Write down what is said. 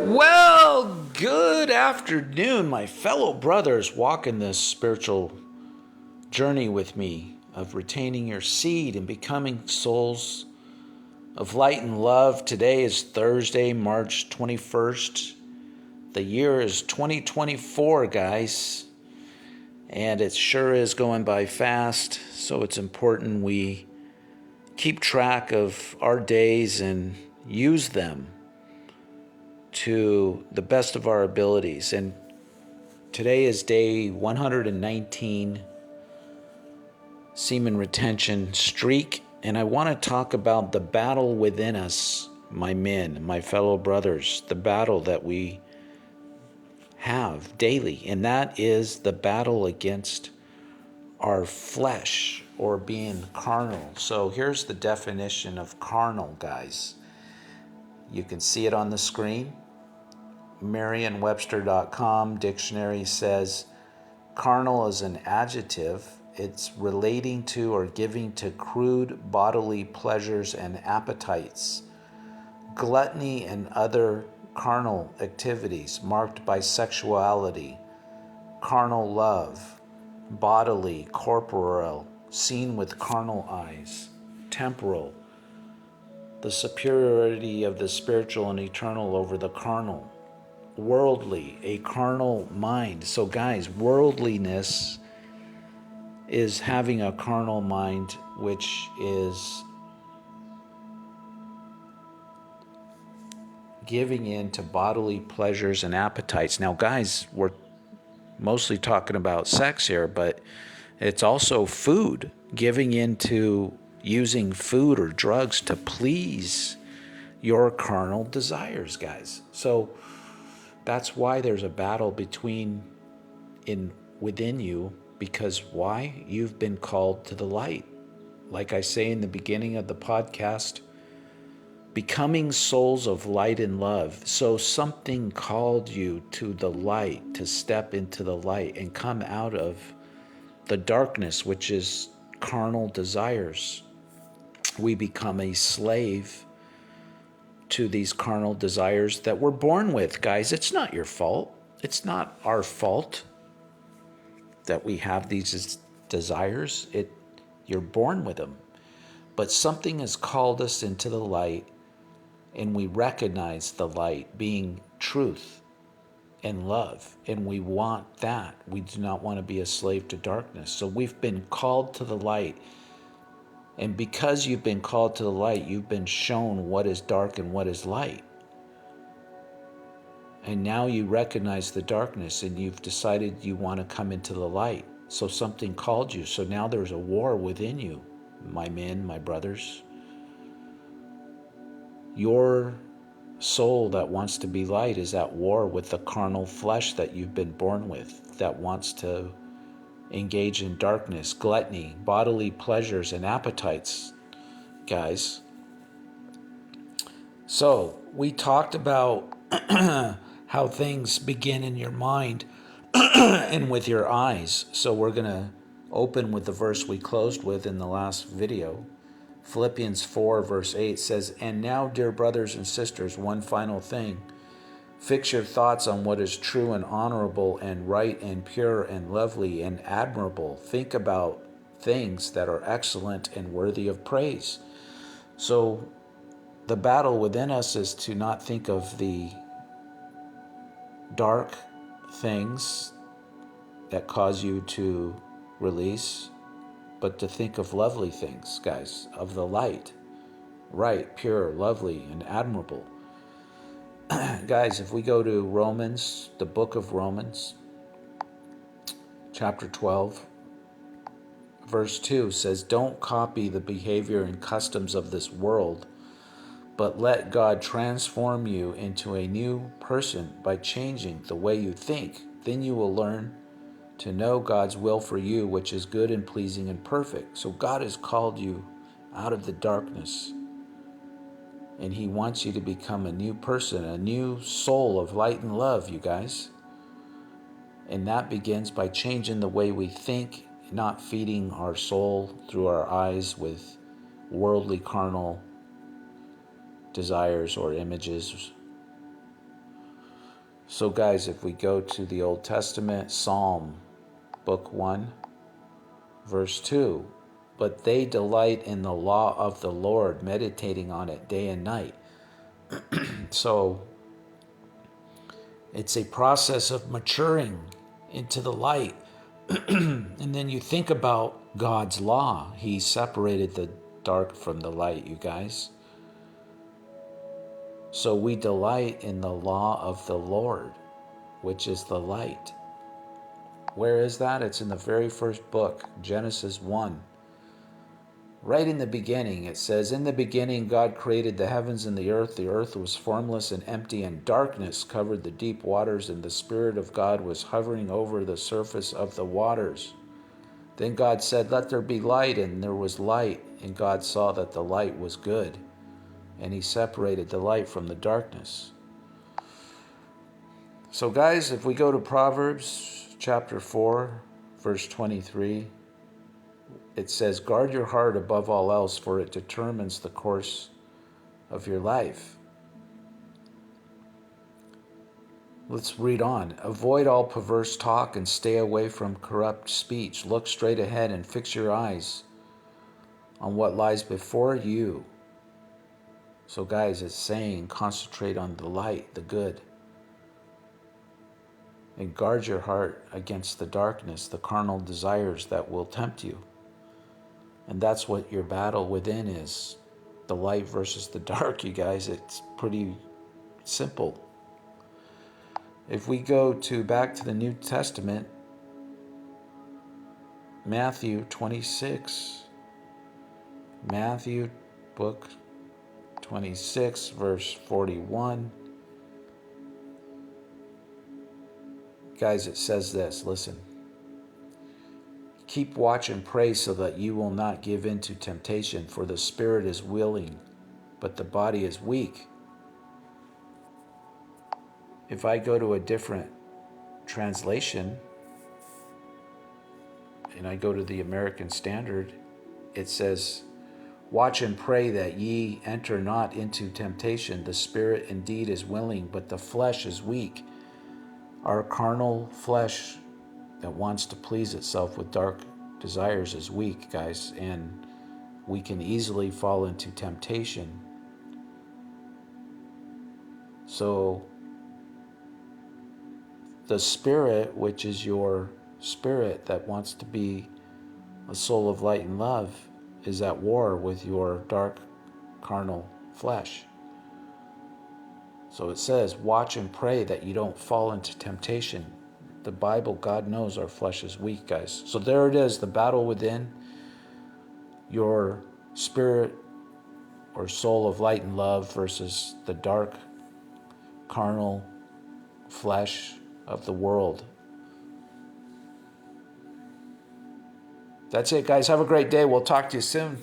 Well, good afternoon, my fellow brothers walking this spiritual journey with me of retaining your seed and becoming souls of light and love. Today is Thursday, March 21st. The year is 2024, guys, and it sure is going by fast, so it's important we keep track of our days and use them to the best of our abilities. And today is day 119, semen retention streak, and I want to talk about the battle within us, my men, my fellow brothers, the battle that we have daily, and that is the battle against our flesh or being carnal. So here's the definition of carnal, guys. You can see it on the screen. Merriam-Webster.com dictionary says carnal is an adjective. It's relating to or giving to crude bodily pleasures and appetites. Gluttony and other carnal activities marked by sexuality, carnal love, bodily, corporeal, seen with carnal eyes, temporal, the superiority of the spiritual and eternal over the carnal, worldly, a carnal mind. So guys, worldliness is having a carnal mind, which is giving in to bodily pleasures and appetites. Now guys, we're mostly talking about sex here, but it's also food, giving into using food or drugs to please your carnal desires, guys. So that's why there's a battle within you, because why? You've been called to the light. Like I say in the beginning of the podcast, becoming souls of light and love. So something called you to the light, to step into the light and come out of the darkness, which is carnal desires. We become a slave to these carnal desires that we're born with, guys. It's not your fault. It's not our fault that we have these desires. You're born with them. But something has called us into the light, and we recognize the light being truth and love, and we want that. We do not want to be a slave to darkness. So we've been called to the light. And because you've been called to the light, you've been shown what is dark and what is light. And now you recognize the darkness and you've decided you want to come into the light. So something called you. So now there's a war within you, my men, my brothers. Your soul that wants to be light is at war with the carnal flesh that you've been born with, that wants to engage in darkness, gluttony, bodily pleasures, and appetites, guys. So we talked about how things begin in your mind and with your eyes. So we're going to open with the verse we closed with in the last video. Philippians 4 verse 8 says, "And now, dear brothers and sisters, one final thing. Fix your thoughts on what is true and honorable and right and pure and lovely and admirable. Think about things that are excellent and worthy of praise." So the battle within us is to not think of the dark things that cause you to release, but to think of lovely things, guys, of the light, right, pure, lovely, and admirable. Guys, if we go to Romans, the book of Romans, chapter 12, verse 2 says, "Don't copy the behavior and customs of this world, but let God transform you into a new person by changing the way you think. Then you will learn to know God's will for you, which is good and pleasing and perfect." So God has called you out of the darkness, and He wants you to become a new person, a new soul of light and love, you guys. And that begins by changing the way we think, not feeding our soul through our eyes with worldly, carnal desires or images. So guys, if we go to the Old Testament, Psalm, book 1, verse 2, but they delight in the law of the Lord, meditating on it day and night. So it's a process of maturing into the light. And then you think about God's law. He separated the dark from the light, you guys. So we delight in the law of the Lord, which is the light. Where is that? It's in the very first book, Genesis 1. Right in the beginning, it says, in the beginning God created the heavens and the earth. The earth was formless and empty, and darkness covered the deep waters, and the Spirit of God was hovering over the surface of the waters. Then God said, let there be light, and there was light. And God saw that the light was good, and he separated the light from the darkness. So guys, if we go to Proverbs chapter 4, verse 23, it says, guard your heart above all else, for it determines the course of your life. Let's read on. Avoid all perverse talk and stay away from corrupt speech. Look straight ahead and fix your eyes on what lies before you. So guys, it's saying concentrate on the light, the good. And guard your heart against the darkness, the carnal desires that will tempt you. And that's what your battle within is. The light versus the dark, you guys. It's pretty simple. If we go back to the New Testament, Matthew 26. Matthew book 26, verse 41. Guys, it says this, listen. Keep watch and pray so that you will not give in to temptation, for the spirit is willing, but the body is weak. If I go to a different translation, and I go to the American Standard, it says, watch and pray that ye enter not into temptation. The spirit indeed is willing, but the flesh is weak. Our carnal flesh that wants to please itself with dark desires is weak, guys, and we can easily fall into temptation. So the spirit, which is your spirit that wants to be a soul of light and love, is at war with your dark carnal flesh. So it says, watch and pray that you don't fall into temptation. The Bible, God knows our flesh is weak, guys. So there it is, the battle within your spirit or soul of light and love versus the dark carnal flesh of the world. That's it, guys. Have a great day. We'll talk to you soon.